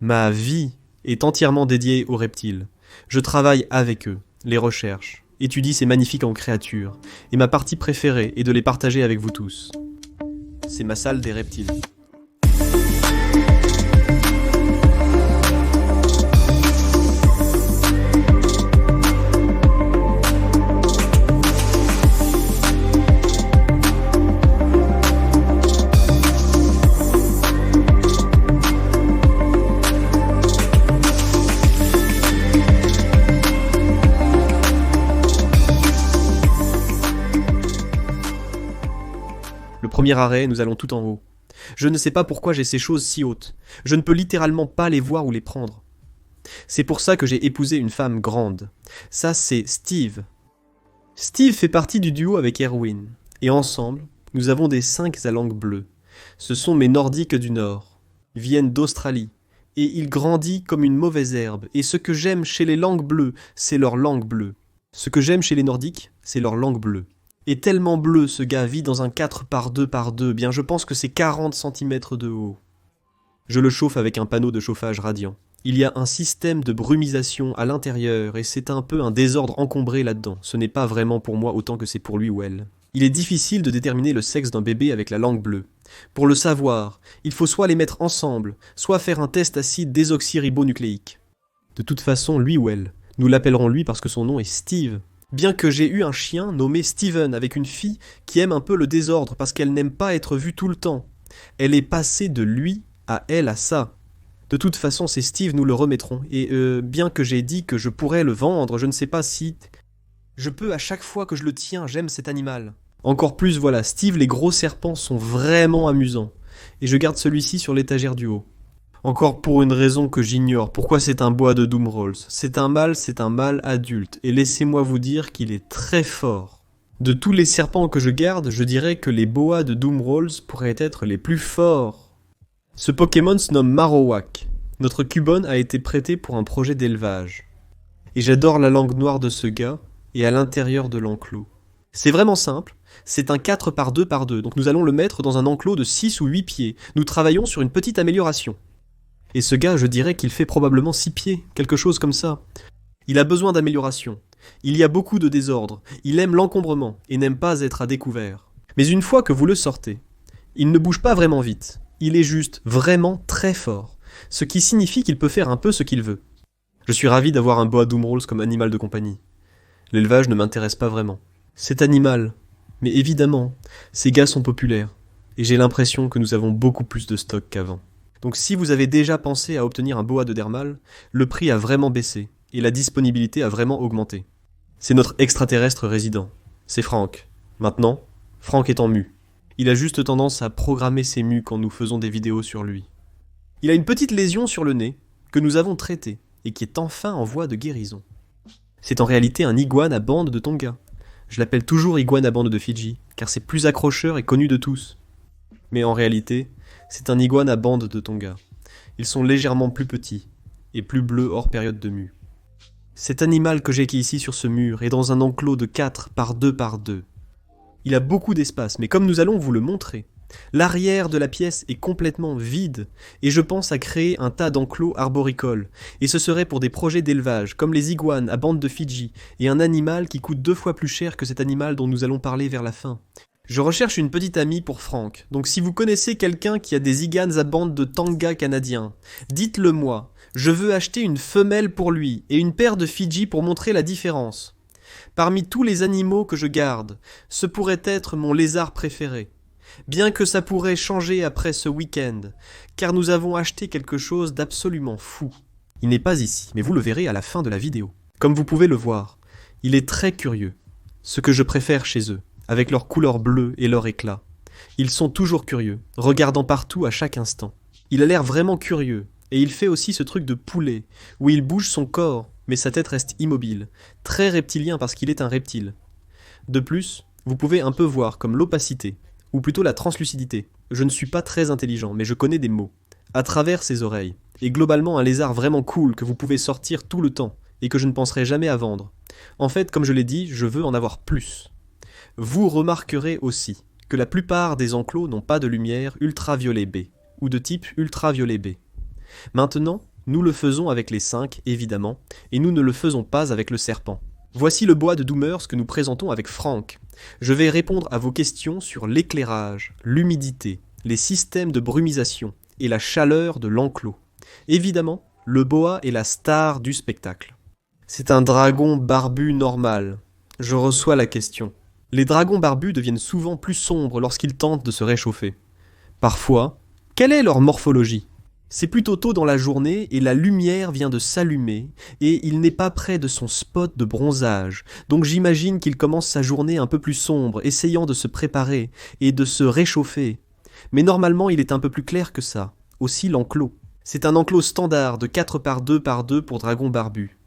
Ma vie est entièrement dédiée aux reptiles. Je travaille avec eux, les recherche, étudie ces magnifiques créatures, et ma partie préférée est de les partager avec vous tous. C'est ma salle des reptiles. Le premier arrêt, nous allons tout en haut. Je ne sais pas pourquoi j'ai ces choses si hautes. Je ne peux littéralement pas les voir ou les prendre. C'est pour ça que j'ai épousé une femme grande. Ça, c'est Steve. Steve fait partie du duo avec Erwin. Et ensemble, nous avons des 5 à langue bleue. Ce sont mes Nordiques du Nord. Ils viennent d'Australie. Et il grandit comme une mauvaise herbe. Et ce que j'aime chez les langues bleues, c'est leur langue bleue. Ce que j'aime chez les Nordiques, c'est leur langue bleue. Et tellement bleu, ce gars vit dans un 4x2x2, bien je pense que c'est 40 cm de haut. Je le chauffe avec un panneau de chauffage radiant. Il y a un système de brumisation à l'intérieur et c'est un peu un désordre encombré là-dedans. Ce n'est pas vraiment pour moi autant que c'est pour lui ou elle. Il est difficile de déterminer le sexe d'un bébé avec la langue bleue. Pour le savoir, il faut soit les mettre ensemble, soit faire un test acide désoxyribonucléique. De toute façon, lui ou elle, nous l'appellerons lui parce que son nom est Steve. Bien que j'ai eu un chien nommé Steven avec une fille qui aime un peu le désordre parce qu'elle n'aime pas être vue tout le temps. Elle est passée de lui à elle à ça. De toute façon, c'est Steve, nous le remettrons. Et bien que j'ai dit que je pourrais le vendre, je ne sais pas si... Je peux à chaque fois que je le tiens, j'aime cet animal. Encore plus, voilà, Steve, les gros serpents sont vraiment amusants. Et je garde celui-ci sur l'étagère du haut. Encore pour une raison que j'ignore, pourquoi c'est un boa de Doom Rolls. C'est un mâle adulte, et laissez-moi vous dire qu'il est très fort. De tous les serpents que je garde, je dirais que les boas de Doom Rolls pourraient être les plus forts. Ce Pokémon se nomme Marowak. Notre Cubone a été prêté pour un projet d'élevage. Et j'adore la langue noire de ce gars, et à l'intérieur de l'enclos. C'est vraiment simple, c'est un 4x2x2, donc nous allons le mettre dans un enclos de 6 ou 8 pieds. Nous travaillons sur une petite amélioration. Et ce gars, je dirais qu'il fait probablement 6 pieds, quelque chose comme ça. Il a besoin d'amélioration. Il y a beaucoup de désordre. Il aime l'encombrement et n'aime pas être à découvert. Mais une fois que vous le sortez, il ne bouge pas vraiment vite. Il est juste vraiment très fort. Ce qui signifie qu'il peut faire un peu ce qu'il veut. Je suis ravi d'avoir un boa Doom Rolls comme animal de compagnie. L'élevage ne m'intéresse pas vraiment. Cet animal, mais évidemment, ces gars sont populaires. Et j'ai l'impression que nous avons beaucoup plus de stock qu'avant. Donc si vous avez déjà pensé à obtenir un boa de dermal, le prix a vraiment baissé, et la disponibilité a vraiment augmenté. C'est notre extraterrestre résident. C'est Frank. Maintenant, Frank est en mue. Il a juste tendance à programmer ses mues quand nous faisons des vidéos sur lui. Il a une petite lésion sur le nez, que nous avons traitée, et qui est enfin en voie de guérison. C'est en réalité un iguane à bande de Tonga. Je l'appelle toujours iguane à bande de Fidji, car c'est plus accrocheur et connu de tous. Mais en réalité, c'est un iguane à bande de Tonga. Ils sont légèrement plus petits, et plus bleus hors période de mue. Cet animal que j'ai ici sur ce mur est dans un enclos de 4x2x2. Il a beaucoup d'espace, mais comme nous allons vous le montrer, l'arrière de la pièce est complètement vide, et je pense à créer un tas d'enclos arboricoles, et ce serait pour des projets d'élevage, comme les iguanes à bande de Fidji, et un animal qui coûte 2 fois plus cher que cet animal dont nous allons parler vers la fin. Je recherche une petite amie pour Frank, donc si vous connaissez quelqu'un qui a des iguanes à bande de Tonga canadien, dites-le moi. Je veux acheter une femelle pour lui et une paire de Fidji pour montrer la différence. Parmi tous les animaux que je garde, ce pourrait être mon lézard préféré. Bien que ça pourrait changer après ce week-end, car nous avons acheté quelque chose d'absolument fou. Il n'est pas ici, mais vous le verrez à la fin de la vidéo. Comme vous pouvez le voir, il est très curieux, ce que je préfère chez eux, avec leur couleur bleue et leur éclat. Ils sont toujours curieux, regardant partout à chaque instant. Il a l'air vraiment curieux, et il fait aussi ce truc de poulet, où il bouge son corps, mais sa tête reste immobile, très reptilien parce qu'il est un reptile. De plus, vous pouvez un peu voir comme l'opacité, ou plutôt la translucidité. Je ne suis pas très intelligent, mais je connais des mots. À travers ses oreilles, et globalement un lézard vraiment cool que vous pouvez sortir tout le temps, et que je ne penserai jamais à vendre. En fait, comme je l'ai dit, je veux en avoir plus. Vous remarquerez aussi que la plupart des enclos n'ont pas de lumière ultraviolet B, ou de type ultraviolet B. Maintenant, Nous le faisons avec les 5, évidemment, et nous ne le faisons pas avec le serpent. Voici le boa de Doomers que nous présentons avec Franck. Je vais répondre à vos questions sur l'éclairage, l'humidité, les systèmes de brumisation et la chaleur de l'enclos. Évidemment, le boa est la star du spectacle. C'est un dragon barbu normal. Je reçois la question. Les dragons barbus deviennent souvent plus sombres lorsqu'ils tentent de se réchauffer. Parfois, quelle est leur morphologie ? C'est plutôt tôt dans la journée et la lumière vient de s'allumer et il n'est pas près de son spot de bronzage, donc j'imagine qu'il commence sa journée un peu plus sombre, essayant de se préparer et de se réchauffer. Mais normalement il est un peu plus clair que ça, aussi l'enclos. C'est un enclos standard de 4 par 2 par 2 pour dragon barbu.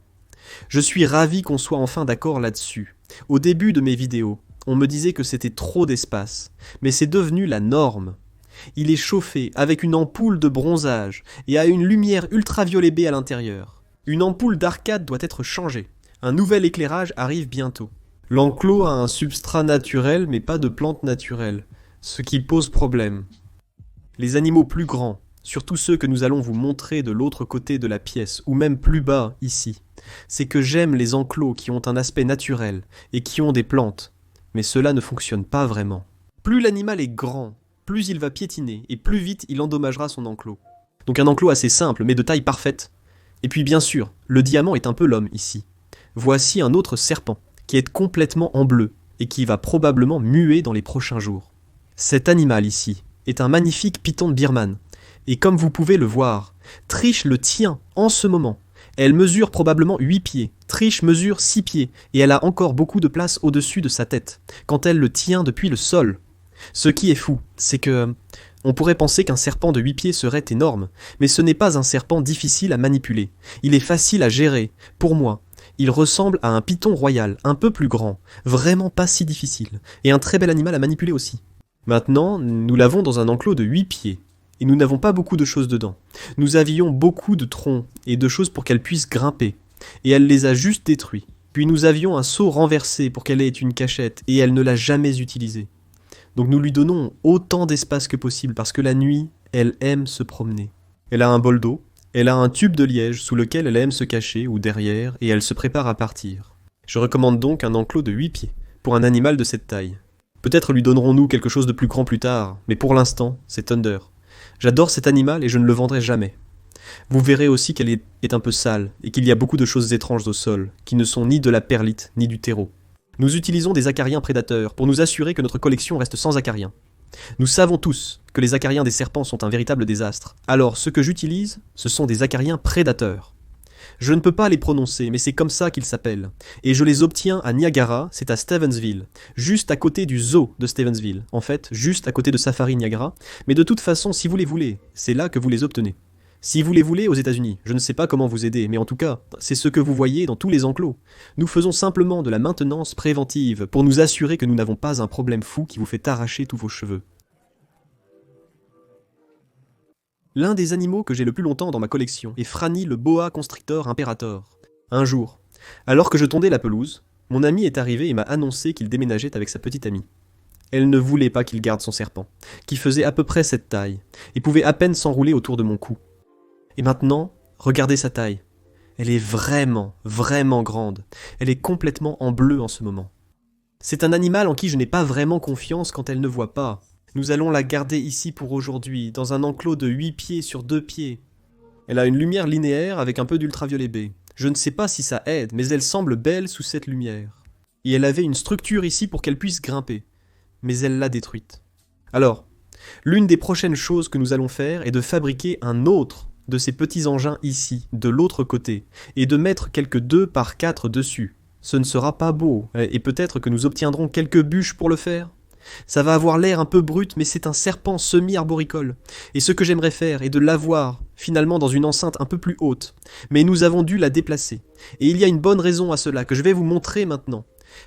Je suis ravi qu'on soit enfin d'accord là-dessus. Au début de mes vidéos, on me disait que c'était trop d'espace, mais c'est devenu la norme. Il est chauffé avec une ampoule de bronzage et a une lumière ultraviolet B à l'intérieur. Une ampoule d'arcade doit être changée. Un nouvel éclairage arrive bientôt. L'enclos a un substrat naturel mais pas de plante naturelle, ce qui pose problème. Les animaux plus grands, surtout ceux que nous allons vous montrer de l'autre côté de la pièce, ou même plus bas ici, c'est que j'aime les enclos qui ont un aspect naturel et qui ont des plantes, mais cela ne fonctionne pas vraiment. Plus l'animal est grand, plus il va piétiner et plus vite il endommagera son enclos. Donc un enclos assez simple mais de taille parfaite. Et puis bien sûr, le diamant est un peu l'homme ici. Voici un autre serpent qui est complètement en bleu et qui va probablement muer dans les prochains jours. Cet animal ici est un magnifique python de Birman. Et comme vous pouvez le voir, Trish le tient en ce moment. Elle mesure probablement 8 pieds, Trish mesure 6 pieds et elle a encore beaucoup de place au-dessus de sa tête quand elle le tient depuis le sol. Ce qui est fou, c'est que on pourrait penser qu'un serpent de 8 pieds serait énorme, mais ce n'est pas un serpent difficile à manipuler. Il est facile à gérer, pour moi. Il ressemble à un python royal, un peu plus grand, vraiment pas si difficile, et un très bel animal à manipuler aussi. Maintenant, nous l'avons dans un enclos de 8 pieds, et nous n'avons pas beaucoup de choses dedans. Nous avions beaucoup de troncs et de choses pour qu'elle puisse grimper, et elle les a juste détruits. Puis nous avions un seau renversé pour qu'elle ait une cachette, et elle ne l'a jamais utilisé. Donc nous lui donnons autant d'espace que possible parce que la nuit, elle aime se promener. Elle a un bol d'eau, elle a un tube de liège sous lequel elle aime se cacher ou derrière et elle se prépare à partir. Je recommande donc un enclos de 8 pieds pour un animal de cette taille. Peut-être lui donnerons-nous quelque chose de plus grand plus tard, mais pour l'instant, c'est Thunder. J'adore cet animal et je ne le vendrai jamais. Vous verrez aussi qu'elle est un peu sale et qu'il y a beaucoup de choses étranges au sol, qui ne sont ni de la perlite ni du terreau. Nous utilisons des acariens prédateurs pour nous assurer que notre collection reste sans acariens. Nous savons tous que les acariens des serpents sont un véritable désastre. Alors ce que j'utilise, ce sont des acariens prédateurs. Je ne peux pas les prononcer, mais c'est comme ça qu'ils s'appellent. Et je les obtiens à Niagara, c'est à Stevensville, juste à côté du zoo de Stevensville. En fait, juste à côté de Safari Niagara. Mais de toute façon, si vous les voulez, c'est là que vous les obtenez. Si vous les voulez aux États-Unis, je ne sais pas comment vous aider, mais en tout cas, c'est ce que vous voyez dans tous les enclos. Nous faisons simplement de la maintenance préventive pour nous assurer que nous n'avons pas un problème fou qui vous fait arracher tous vos cheveux. L'un des animaux que j'ai le plus longtemps dans ma collection est Franny le boa constrictor imperator. Un jour, alors que je tondais la pelouse, mon ami est arrivé et m'a annoncé qu'il déménageait avec sa petite amie. Elle ne voulait pas qu'il garde son serpent, qui faisait à peu près cette taille, et pouvait à peine s'enrouler autour de mon cou. Et maintenant, regardez sa taille. Elle est vraiment, vraiment grande. Elle est complètement en bleu en ce moment. C'est un animal en qui je n'ai pas vraiment confiance quand elle ne voit pas. Nous allons la garder ici pour aujourd'hui, dans un enclos de 8 pieds sur 2 pieds. Elle a une lumière linéaire avec un peu d'ultraviolet B. Je ne sais pas si ça aide, mais elle semble belle sous cette lumière. Et elle avait une structure ici pour qu'elle puisse grimper. Mais elle l'a détruite. Alors, l'une des prochaines choses que nous allons faire est de fabriquer un autre de ces petits engins ici, de l'autre côté, et de mettre quelques 2 par 4 dessus. Ce ne sera pas beau, et peut-être que nous obtiendrons quelques bûches pour le faire. Ça va avoir l'air un peu brut, mais c'est un serpent semi-arboricole. Et ce que j'aimerais faire est de l'avoir, finalement, dans une enceinte un peu plus haute. Mais nous avons dû la déplacer. Et il y a une bonne raison à cela, que je vais vous montrer maintenant,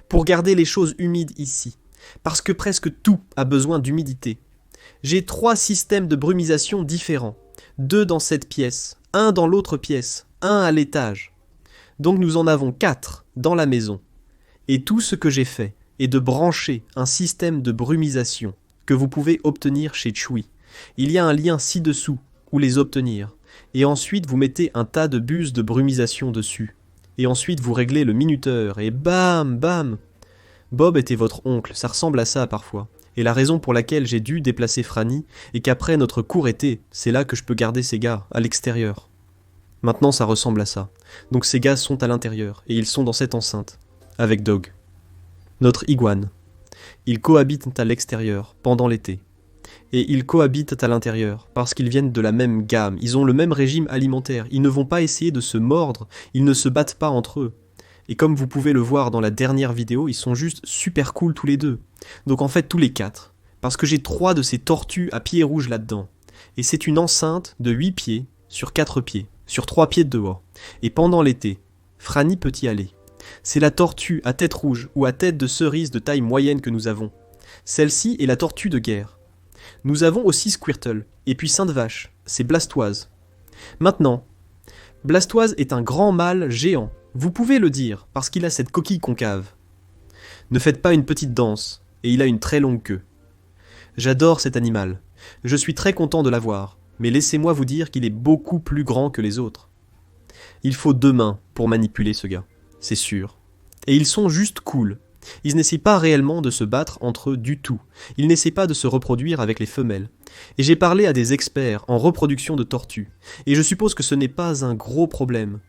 pour garder les choses humides ici. Parce que presque tout a besoin d'humidité. J'ai 3 systèmes de brumisation différents. 2 dans cette pièce, 1 dans l'autre pièce, 1 à l'étage. Donc nous en avons 4 dans la maison. Et tout ce que j'ai fait est de brancher un système de brumisation que vous pouvez obtenir chez Chewy. Il y a un lien ci-dessous où les obtenir. Et ensuite vous mettez un tas de buses de brumisation dessus. Et ensuite vous réglez le minuteur, et bam, bam. Bob était votre oncle, ça ressemble à ça parfois. Et la raison pour laquelle j'ai dû déplacer Franny est qu'après notre court été, c'est là que je peux garder ces gars, à l'extérieur. Maintenant ça ressemble à ça. Donc ces gars sont à l'intérieur, et ils sont dans cette enceinte, avec Dog. Notre iguane. Ils cohabitent à l'extérieur, pendant l'été. Et ils cohabitent à l'intérieur, parce qu'ils viennent de la même gamme, ils ont le même régime alimentaire, ils ne vont pas essayer de se mordre, ils ne se battent pas entre eux. Et comme vous pouvez le voir dans la dernière vidéo, ils sont juste super cool tous les deux. Donc en fait tous les 4. Parce que j'ai 3 de ces tortues à pieds rouges là-dedans. Et c'est une enceinte de 8 pieds sur 4 pieds, sur 3 pieds de dehors. Et pendant l'été, Franny peut y aller. C'est la tortue à tête rouge ou à tête de cerise de taille moyenne que nous avons. Celle-ci est la tortue de guerre. Nous avons aussi Squirtle, et puis Sainte Vache, c'est Blastoise. Maintenant, Blastoise est un grand mâle géant. Vous pouvez le dire, parce qu'il a cette coquille concave. Ne faites pas une petite danse, et il a une très longue queue. J'adore cet animal. Je suis très content de l'avoir, mais laissez-moi vous dire qu'il est beaucoup plus grand que les autres. Il faut 2 mains pour manipuler ce gars, c'est sûr. Et ils sont juste cool. Ils n'essaient pas réellement de se battre entre eux du tout. Ils n'essaient pas de se reproduire avec les femelles. Et j'ai parlé à des experts en reproduction de tortues, et je suppose que ce n'est pas un gros problème.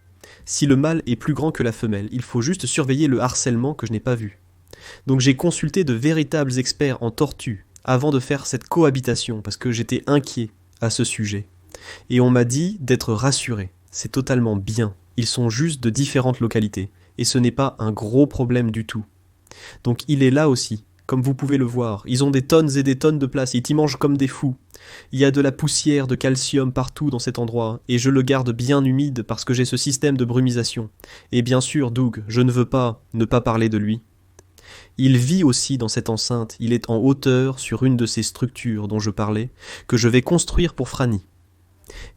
Si le mâle est plus grand que la femelle, il faut juste surveiller le harcèlement que je n'ai pas vu. Donc j'ai consulté de véritables experts en tortues avant de faire cette cohabitation, parce que j'étais inquiet à ce sujet. Et on m'a dit d'être rassuré. C'est totalement bien. Ils sont juste de différentes localités, et ce n'est pas un gros problème du tout. Donc il est là aussi, comme vous pouvez le voir. Ils ont des tonnes et des tonnes de place, ils t'y mangent comme des fous. Il y a de la poussière, de calcium partout dans cet endroit, et je le garde bien humide parce que j'ai ce système de brumisation. Et bien sûr, Doug, je ne veux pas ne pas parler de lui. Il vit aussi dans cette enceinte, il est en hauteur sur une de ces structures dont je parlais, que je vais construire pour Franny.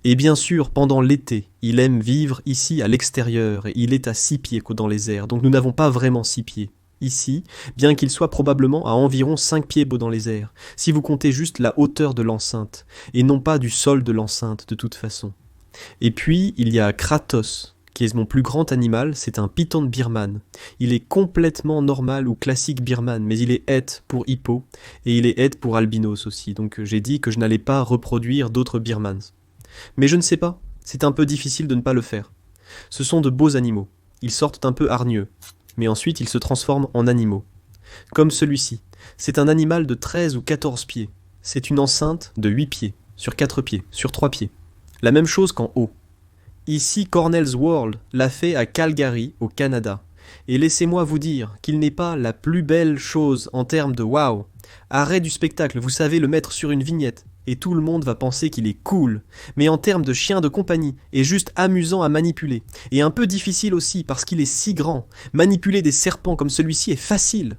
Et bien sûr, pendant l'été, il aime vivre ici à l'extérieur, et il est à 6 pieds dans les airs, donc nous n'avons pas vraiment 6 pieds. Ici, bien qu'il soit probablement à environ 5 pieds dans les airs, si vous comptez juste la hauteur de l'enceinte, et non pas du sol de l'enceinte de toute façon. Et puis, il y a Kratos, qui est mon plus grand animal, c'est un python birman. Il est complètement normal ou classique birman, mais il est het pour hippo, et il est het pour albinos aussi, donc j'ai dit que je n'allais pas reproduire d'autres birmans. Mais je ne sais pas, c'est un peu difficile de ne pas le faire. Ce sont de beaux animaux, ils sortent un peu hargneux, mais ensuite ils se transforment en animaux. Comme celui-ci, c'est un animal de 13 ou 14 pieds. C'est une enceinte de 8 pieds, sur 4 pieds, sur 3 pieds. La même chose qu'en haut. Ici, Cornell's World l'a fait à Calgary, au Canada. Et laissez-moi vous dire qu'il n'est pas la plus belle chose en termes de waouh. Arrêt du spectacle, vous savez le mettre sur une vignette, et tout le monde va penser qu'il est cool. Mais en termes de chien de compagnie, est juste amusant à manipuler. Et un peu difficile aussi, parce qu'il est si grand. Manipuler des serpents comme celui-ci est facile.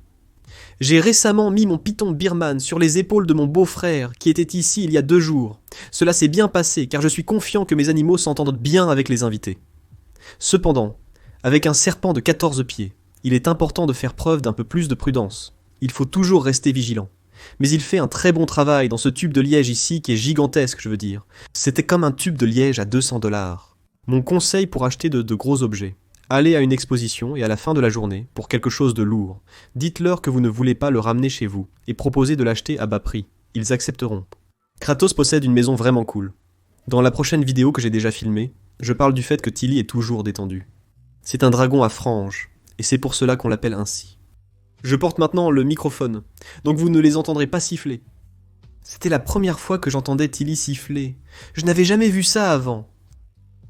J'ai récemment mis mon python birman sur les épaules de mon beau-frère, qui était ici il y a 2 jours. Cela s'est bien passé, car je suis confiant que mes animaux s'entendent bien avec les invités. Cependant, avec un serpent de 14 pieds, il est important de faire preuve d'un peu plus de prudence. Il faut toujours rester vigilant. Mais il fait un très bon travail dans ce tube de liège ici qui est gigantesque, je veux dire. C'était comme un tube de liège à 200 $. Mon conseil pour acheter de gros objets. Allez à une exposition et à la fin de la journée, pour quelque chose de lourd, dites-leur que vous ne voulez pas le ramener chez vous et proposez de l'acheter à bas prix. Ils accepteront. Kratos possède une maison vraiment cool. Dans la prochaine vidéo que j'ai déjà filmée, je parle du fait que Tilly est toujours détendue. C'est un dragon à franges, et c'est pour cela qu'on l'appelle ainsi. Je porte maintenant le microphone, donc vous ne les entendrez pas siffler. C'était la première fois que j'entendais Tilly siffler. Je n'avais jamais vu ça avant.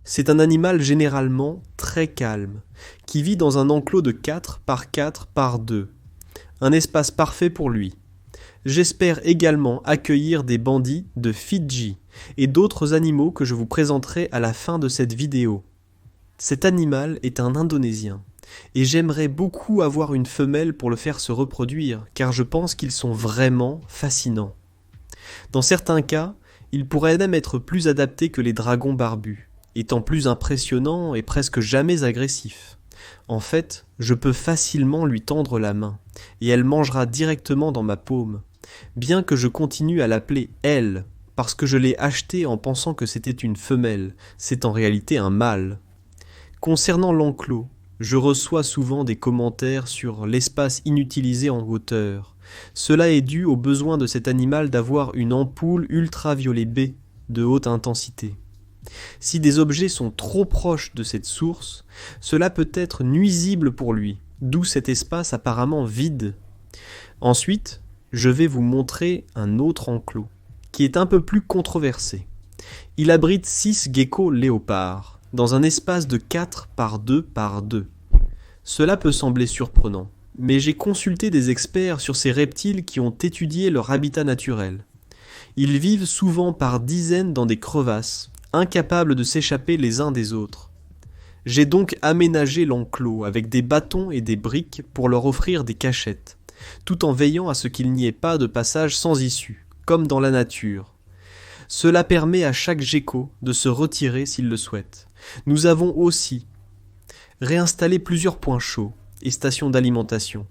C'est un animal généralement très calme, qui vit dans un enclos de 4 par 4 par 2. Un espace parfait pour lui. J'espère également accueillir des bandits de Fidji et d'autres animaux que je vous présenterai à la fin de cette vidéo. Cet animal est un Indonésien, et j'aimerais beaucoup avoir une femelle pour le faire se reproduire, car je pense qu'ils sont vraiment fascinants. Dans certains cas, ils pourraient même être plus adaptés que les dragons barbus, étant plus impressionnants et presque jamais agressifs. En fait, je peux facilement lui tendre la main, et elle mangera directement dans ma paume, bien que je continue à l'appeler elle, parce que je l'ai acheté en pensant que c'était une femelle, c'est en réalité un mâle. Concernant l'enclos, je reçois souvent des commentaires sur l'espace inutilisé en hauteur. Cela est dû au besoin de cet animal d'avoir une ampoule ultraviolet B de haute intensité. Si des objets sont trop proches de cette source, cela peut être nuisible pour lui, d'où cet espace apparemment vide. Ensuite, je vais vous montrer un autre enclos, qui est un peu plus controversé. Il abrite 6 geckos léopards, dans un espace de 4 par 2 par 2. Cela peut sembler surprenant, mais j'ai consulté des experts sur ces reptiles qui ont étudié leur habitat naturel. Ils vivent souvent par dizaines dans des crevasses, incapables de s'échapper les uns des autres. J'ai donc aménagé l'enclos avec des bâtons et des briques pour leur offrir des cachettes, tout en veillant à ce qu'il n'y ait pas de passage sans issue, comme dans la nature. Cela permet à chaque gecko de se retirer s'il le souhaite. Nous avons aussi réinstallé plusieurs points chauds et stations d'alimentation,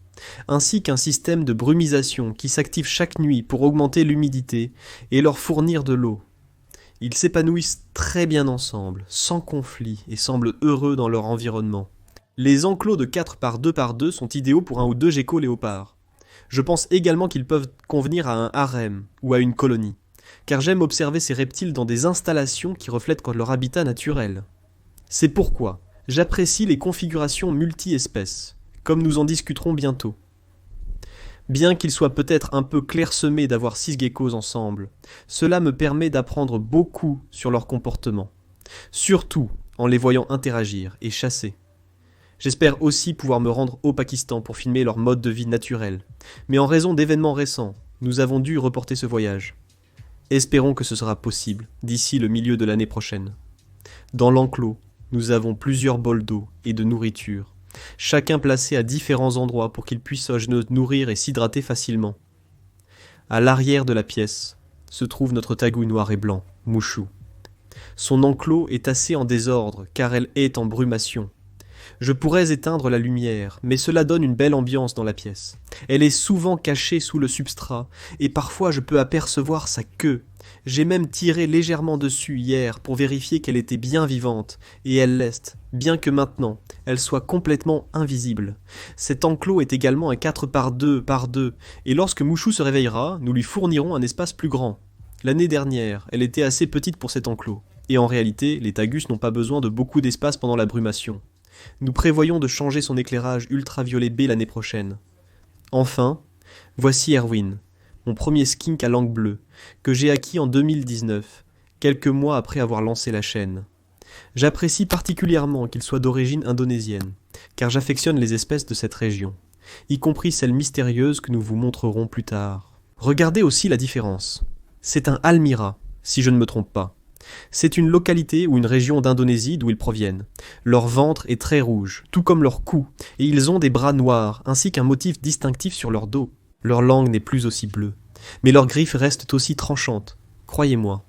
ainsi qu'un système de brumisation qui s'active chaque nuit pour augmenter l'humidité et leur fournir de l'eau. Ils s'épanouissent très bien ensemble, sans conflit, et semblent heureux dans leur environnement. Les enclos de 4 par 2 par 2 sont idéaux pour 1 ou 2 geckos léopards. Je pense également qu'ils peuvent convenir à un harem ou à une colonie, car j'aime observer ces reptiles dans des installations qui reflètent leur habitat naturel. C'est pourquoi j'apprécie les configurations multi-espèces, comme nous en discuterons bientôt. Bien qu'il soit peut-être un peu clairsemé d'avoir 6 geckos ensemble, cela me permet d'apprendre beaucoup sur leur comportement, surtout en les voyant interagir et chasser. J'espère aussi pouvoir me rendre au Pakistan pour filmer leur mode de vie naturel, mais en raison d'événements récents, nous avons dû reporter ce voyage. Espérons que ce sera possible d'ici le milieu de l'année prochaine. Dans l'enclos, nous avons plusieurs bols d'eau et de nourriture, chacun placé à différents endroits pour qu'il puisse se nourrir et s'hydrater facilement. À l'arrière de la pièce se trouve notre tagouille noir et blanc, Mouchou. Son enclos est assez en désordre car elle est en brumation. Je pourrais éteindre la lumière, mais cela donne une belle ambiance dans la pièce. Elle est souvent cachée sous le substrat, et parfois je peux apercevoir sa queue. J'ai même tiré légèrement dessus hier pour vérifier qu'elle était bien vivante, et elle l'est, bien que maintenant, elle soit complètement invisible. Cet enclos est également un 4 par 2 par 2, et lorsque Mouchou se réveillera, nous lui fournirons un espace plus grand. L'année dernière, elle était assez petite pour cet enclos, et en réalité, les tagus n'ont pas besoin de beaucoup d'espace pendant la brumation. Nous prévoyons de changer son éclairage ultraviolet B l'année prochaine. Enfin, voici Erwin, mon premier skink à langue bleue, que j'ai acquis en 2019, quelques mois après avoir lancé la chaîne. J'apprécie particulièrement qu'il soit d'origine indonésienne, car j'affectionne les espèces de cette région, y compris celles mystérieuses que nous vous montrerons plus tard. Regardez aussi la différence. C'est un Almira, si je ne me trompe pas. C'est une localité ou une région d'Indonésie d'où ils proviennent. Leur ventre est très rouge, tout comme leur cou, et ils ont des bras noirs, ainsi qu'un motif distinctif sur leur dos. Leur langue n'est plus aussi bleue, mais leurs griffes restent aussi tranchantes, croyez-moi.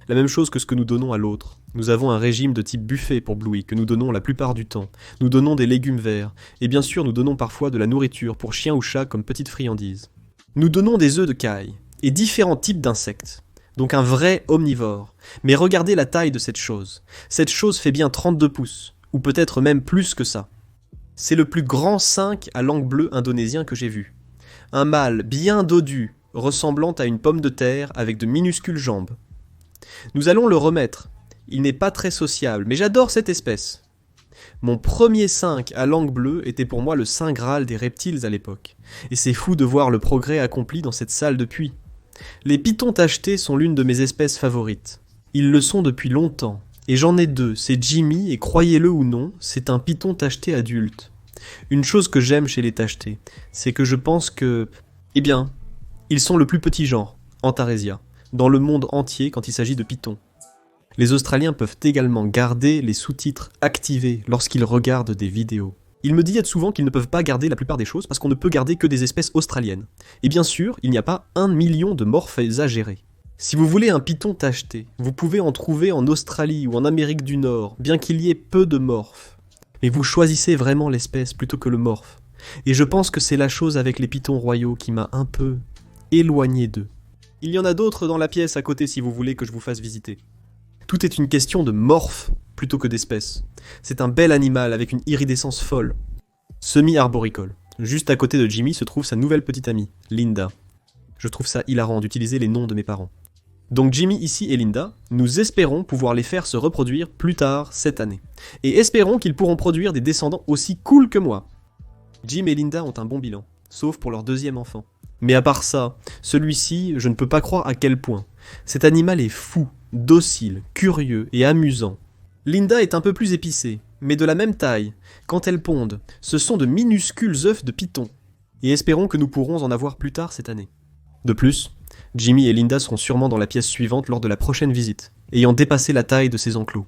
La même chose que ce que nous donnons à l'autre. Nous avons un régime de type buffet pour Bluey, que nous donnons la plupart du temps. Nous donnons des légumes verts, et bien sûr nous donnons parfois de la nourriture pour chiens ou chats comme petite friandise. Nous donnons des œufs de caille, et différents types d'insectes. Donc un vrai omnivore. Mais regardez la taille de cette chose. Cette chose fait bien 32 pouces, ou peut-être même plus que ça. C'est le plus grand 5 à langue bleue indonésien que j'ai vu. Un mâle bien dodu, ressemblant à une pomme de terre avec de minuscules jambes. Nous allons le remettre. Il n'est pas très sociable, mais j'adore cette espèce. Mon premier 5 à langue bleue était pour moi le saint graal des reptiles à l'époque. Et c'est fou de voir le progrès accompli dans cette salle depuis. Les pitons tachetés sont l'une de mes espèces favorites. Ils le sont depuis longtemps, et j'en ai 2, c'est Jimmy et croyez-le ou non, c'est un piton tacheté adulte. Une chose que j'aime chez les tachetés, c'est que je pense que, eh bien, ils sont le plus petit genre, Antaresia, dans le monde entier quand il s'agit de pitons. Les Australiens peuvent également garder les sous-titres activés lorsqu'ils regardent des vidéos. Ils me disent souvent qu'ils ne peuvent pas garder la plupart des choses parce qu'on ne peut garder que des espèces australiennes. Et bien sûr, il n'y a pas 1 million de morphes à gérer. Si vous voulez un python tacheté, vous pouvez en trouver en Australie ou en Amérique du Nord, bien qu'il y ait peu de morphes. Mais vous choisissez vraiment l'espèce plutôt que le morphe. Et je pense que c'est la chose avec les pythons royaux qui m'a un peu éloigné d'eux. Il y en a d'autres dans la pièce à côté si vous voulez que je vous fasse visiter. Tout est une question de morphe plutôt que d'espèce. C'est un bel animal avec une iridescence folle. Semi-arboricole. Juste à côté de Jimmy se trouve sa nouvelle petite amie, Linda. Je trouve ça hilarant d'utiliser les noms de mes parents. Donc Jimmy ici et Linda, nous espérons pouvoir les faire se reproduire plus tard cette année. Et espérons qu'ils pourront produire des descendants aussi cool que moi. Jim et Linda ont un bon bilan, sauf pour leur deuxième enfant. Mais à part ça, celui-ci, je ne peux pas croire à quel point. Cet animal est fou, docile, curieux et amusant. Linda est un peu plus épicée, mais de la même taille. Quand elles pondent, ce sont de minuscules œufs de python. Et espérons que nous pourrons en avoir plus tard cette année. De plus, Jimmy et Linda seront sûrement dans la pièce suivante lors de la prochaine visite, ayant dépassé la taille de ces enclos.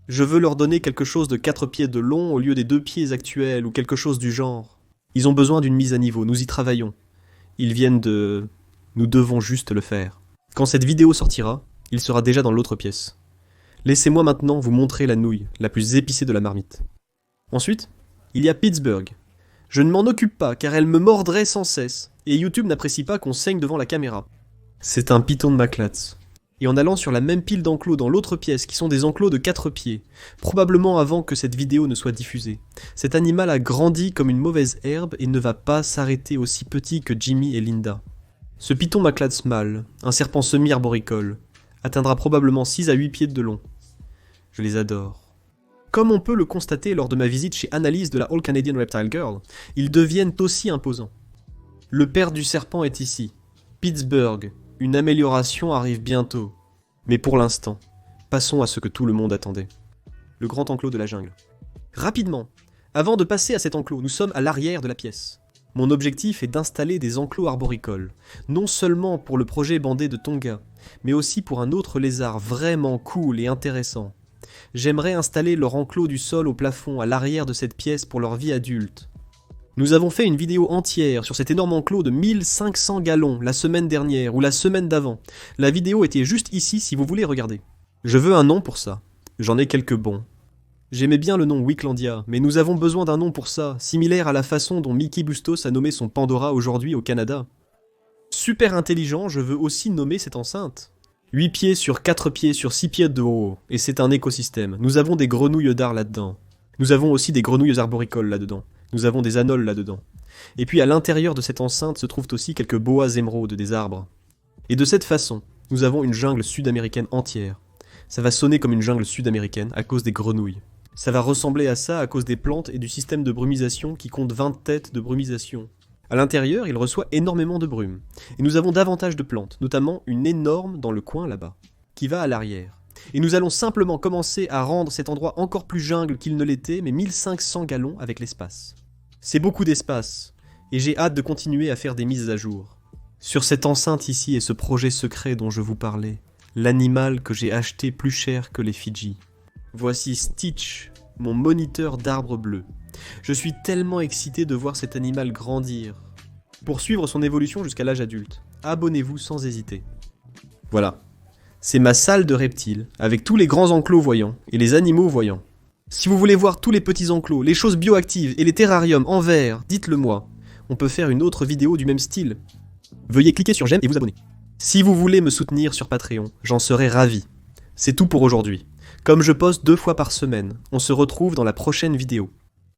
Je veux leur donner quelque chose de 4 pieds de long au lieu des 2 pieds actuels ou quelque chose du genre. Ils ont besoin d'une mise à niveau, nous y travaillons. Ils viennent de... Nous devons juste le faire. Quand cette vidéo sortira, il sera déjà dans l'autre pièce. Laissez-moi maintenant vous montrer la nouille, la plus épicée de la marmite. Ensuite, il y a Pittsburgh. Je ne m'en occupe pas car elle me mordrait sans cesse, et YouTube n'apprécie pas qu'on saigne devant la caméra. C'est un python de Maclatz. Et en allant sur la même pile d'enclos dans l'autre pièce qui sont des enclos de 4 pieds, probablement avant que cette vidéo ne soit diffusée, cet animal a grandi comme une mauvaise herbe et ne va pas s'arrêter aussi petit que Jimmy et Linda. Ce python Maclatz mâle, un serpent semi-arboricole, atteindra probablement 6 à 8 pieds de long. Je les adore. Comme on peut le constater lors de ma visite chez Annalise de la All Canadian Reptile Girl, ils deviennent aussi imposants. Le père du serpent est ici, Pittsburgh. Une amélioration arrive bientôt. Mais pour l'instant, passons à ce que tout le monde attendait. Le grand enclos de la jungle. Rapidement, avant de passer à cet enclos, nous sommes à l'arrière de la pièce. Mon objectif est d'installer des enclos arboricoles, non seulement pour le projet bandé de Tonga, mais aussi pour un autre lézard vraiment cool et intéressant. J'aimerais installer leur enclos du sol au plafond à l'arrière de cette pièce pour leur vie adulte. Nous avons fait une vidéo entière sur cet énorme enclos de 1500 gallons la semaine dernière ou la semaine d'avant. La vidéo était juste ici si vous voulez regarder. Je veux un nom pour ça. J'en ai quelques bons. J'aimais bien le nom Weeklandia, mais nous avons besoin d'un nom pour ça, similaire à la façon dont Mickey Bustos a nommé son Pandora aujourd'hui au Canada. Super intelligent, je veux aussi nommer cette enceinte. 8 pieds sur 4 pieds sur 6 pieds de haut, et c'est un écosystème. Nous avons des grenouilles d'art là-dedans. Nous avons aussi des grenouilles arboricoles là-dedans. Nous avons des anoles là-dedans. Et puis à l'intérieur de cette enceinte se trouvent aussi quelques boas émeraudes, des arbres. Et de cette façon, nous avons une jungle sud-américaine entière. Ça va sonner comme une jungle sud-américaine à cause des grenouilles. Ça va ressembler à ça à cause des plantes et du système de brumisation qui compte 20 têtes de brumisation. À l'intérieur, il reçoit énormément de brume. Et nous avons davantage de plantes, notamment une énorme dans le coin là-bas, qui va à l'arrière. Et nous allons simplement commencer à rendre cet endroit encore plus jungle qu'il ne l'était, mais 1500 gallons avec l'espace. C'est beaucoup d'espace, et j'ai hâte de continuer à faire des mises à jour. Sur cette enceinte ici et ce projet secret dont je vous parlais, l'animal que j'ai acheté plus cher que les Fidji. Voici Stitch, mon moniteur d'arbre bleu. Je suis tellement excité de voir cet animal grandir. Pour suivre son évolution jusqu'à l'âge adulte, abonnez-vous sans hésiter. Voilà. C'est ma salle de reptiles, avec tous les grands enclos voyants et les animaux voyants. Si vous voulez voir tous les petits enclos, les choses bioactives et les terrariums en verre, dites-le moi. On peut faire une autre vidéo du même style. Veuillez cliquer sur j'aime et vous abonner. Si vous voulez me soutenir sur Patreon, j'en serai ravi. C'est tout pour aujourd'hui. Comme je poste 2 fois par semaine, on se retrouve dans la prochaine vidéo.